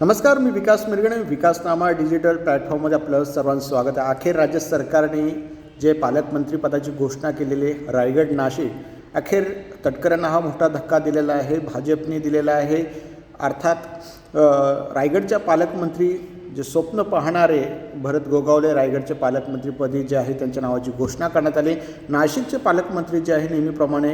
नमस्कार, मी विकास मिरगणे. विकासनामा डिजिटल प्लॅटफॉर्ममध्ये आपलं सर्वांचं स्वागत आहे. अखेर राज्य सरकारने जे पालकमंत्रीपदाची घोषणा केलेली आहे, रायगड नाशिक, अखेर तटकऱ्यांना हा मोठा धक्का दिलेला आहे, भाजपने दिलेला आहे. अर्थात रायगडच्या पालकमंत्री जे स्वप्न पाहणारे भरत गोगावले रायगडचे पालकमंत्रीपदी जे आहे त्यांच्या नावाची घोषणा करण्यात आली. नाशिकचे पालकमंत्री जे आहे नेहमीप्रमाणे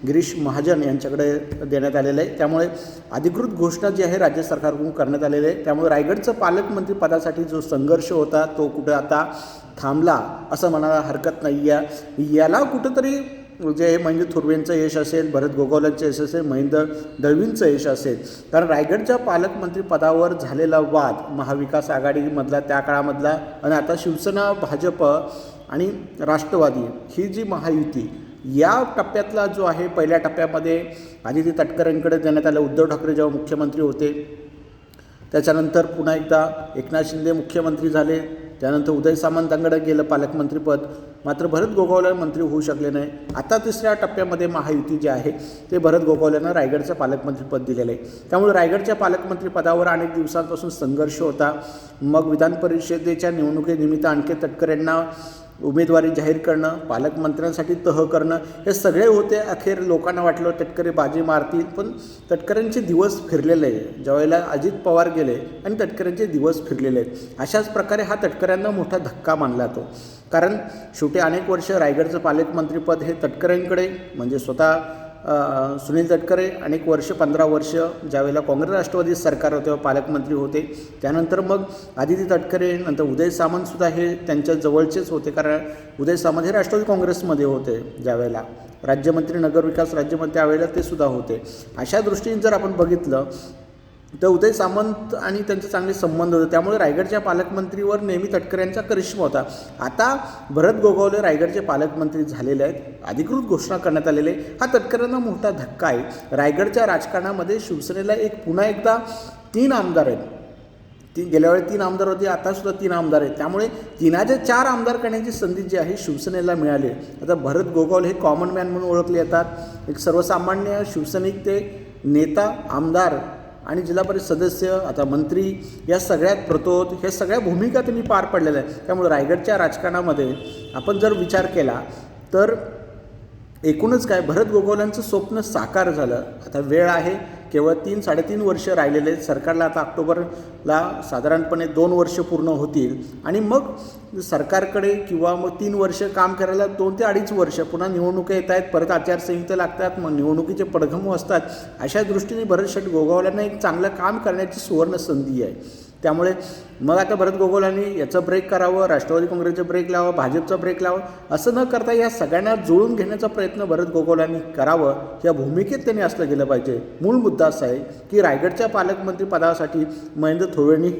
गिरीश महाजन यांच्याकडे देण्यात आलेलं आहे. त्यामुळे अधिकृत घोषणा जी आहे राज्य सरकारकडून करण्यात आलेली आहे. त्यामुळे रायगडचं पालकमंत्रीपदासाठी जो संघर्ष होता तो कुठे आता थांबला असं म्हणायला हरकत नाही आहे. याला कुठंतरी जे महेंद्र थोरवेंचं यश असेल, भरत गोगावलेंचं यश असेल, महेंद्र दळवींचं यश असेल. कारण रायगडच्या पालकमंत्रीपदावर झालेला वाद महाविकास आघाडीमधला त्या काळामधला आणि आता शिवसेना, भाजप आणि राष्ट्रवादी ही जी महायुती या टप्प्यातला जो आहे, पहिल्या टप्प्यामध्ये आदिती तटकरेंकडे देण्यात आलं. उद्धव ठाकरे जेव्हा मुख्यमंत्री होते त्याच्यानंतर पुन्हा एकदा एकनाथ शिंदे मुख्यमंत्री झाले, त्यानंतर उदय सामंतांकडे गेलं पालकमंत्रीपद, मात्र भरत गोगावले मंत्री होऊ शकले नाही. आता तिसऱ्या टप्प्यामध्ये महायुती जे आहे ते भरत गोगावलेंना रायगडचं पालकमंत्रीपद दिलेलं आहे. त्यामुळे रायगडच्या पालकमंत्रीपदावर अनेक दिवसांपासून संघर्ष होता. मग विधान परिषदेच्या निवडणुकीनिमित्त आणखी तटकरेंना उमेदवारी जाहीर करणं, पालकमंत्र्यांसाठी तह करणं, हे सगळे होते. अखेर लोकांना वाटलं तटकरे बाजी मारतील, पण तटकऱ्यांचे दिवस फिरलेले आहे. ज्यावेळेला अजित पवार गेले आणि तटकऱ्यांचे दिवस फिरलेले आहेत. अशाच प्रकारे हा तटकऱ्यांना मोठा धक्का मानला तो. कारण शेवटी अनेक वर्ष रायगडचं पालकमंत्रीपद हे तटकरेंकडे, म्हणजे स्वतः सुनील तटकरे अनेक वर्ष 15 वर्ष ज्यावेळेला काँग्रेस राष्ट्रवादी सरकार होते तेव्हा पालकमंत्री होते. त्यानंतर मग आदिती तटकरे, नंतर उदय सामंतसुद्धा हे त्यांच्या जवळचेच होते. कारण उदय सामंत हे राष्ट्रवादी काँग्रेसमध्ये होते ज्यावेळेला राज्यमंत्री, नगरविकास राज्यमंत्री, त्यावेळेला ते सुद्धा होते. अशा दृष्टीने जर आपण बघितलं तर उदय सामंत आणि त्यांचे चांगले संबंध होते. त्यामुळे रायगडच्या पालकमंत्रीवर नेहमी तटकऱ्यांचा करिश्मा होता. आता भरत गोगावले रायगडचे पालकमंत्री झालेले आहेत, अधिकृत घोषणा करण्यात आलेली आहे. हा तटकऱ्यांना मोठा धक्का आहे. रायगडच्या राजकारणामध्ये शिवसेनेला पुन्हा एकदा 3 आमदार आहेत. गेल्या वेळी 3 आमदार होते, आतासुद्धा 3 आमदार आहेत. त्यामुळे 3चे 4 आमदार करण्याची संधी जी आहे शिवसेनेला मिळाली. आता भरत गोगावले हे कॉमन मॅन म्हणून ओळखले जातात. एक सर्वसामान्य शिवसैनिक ते नेता, आमदार आणि जिल्हा परिषद सदस्य, आता मंत्री, या सगळ्यात प्रतोद, ह्या सगळ्या भूमिका त्यांनी पार पडलेल्या आहेत. त्यामुळे रायगडच्या राजकारणामध्ये आपण जर विचार केला तर एकूणच काय, भरत गोगावलेंचं स्वप्न साकार झालं. आता वेळ आहे, केवळ 3-3.5 वर्ष राहिलेले आहेत. सरकारला आता ऑक्टोबरला साधारणपणे 2 वर्ष पूर्ण होतील आणि मग सरकारकडे किंवा मग 3 वर्ष काम करायला 2 ते 2.5 वर्ष, पुन्हा निवडणुका येत आहेत, परत आचारसंहिता लागतात, मग निवडणुकीचे पडघम असतात. अशा दृष्टीने भरत शेठ गोगावलेंना एक चांगलं काम करण्याची सुवर्ण संधी आहे. त्यामुळे मग आता भरत गोगावलेंनी याचं ब्रेक करावं, राष्ट्रवादी काँग्रेसचं ब्रेक लावावं, भाजपचं ब्रेक लावावं, असं न करता या सगळ्यांना जुळून घेण्याचा प्रयत्न भरत गोगावलेंनी करावं. या भूमिकेत त्यांनी असलं गेलं पाहिजे. मूळ मुद्दा असा आहे की रायगडच्या पालकमंत्री पदासाठी महेंद्र थोरवेंनी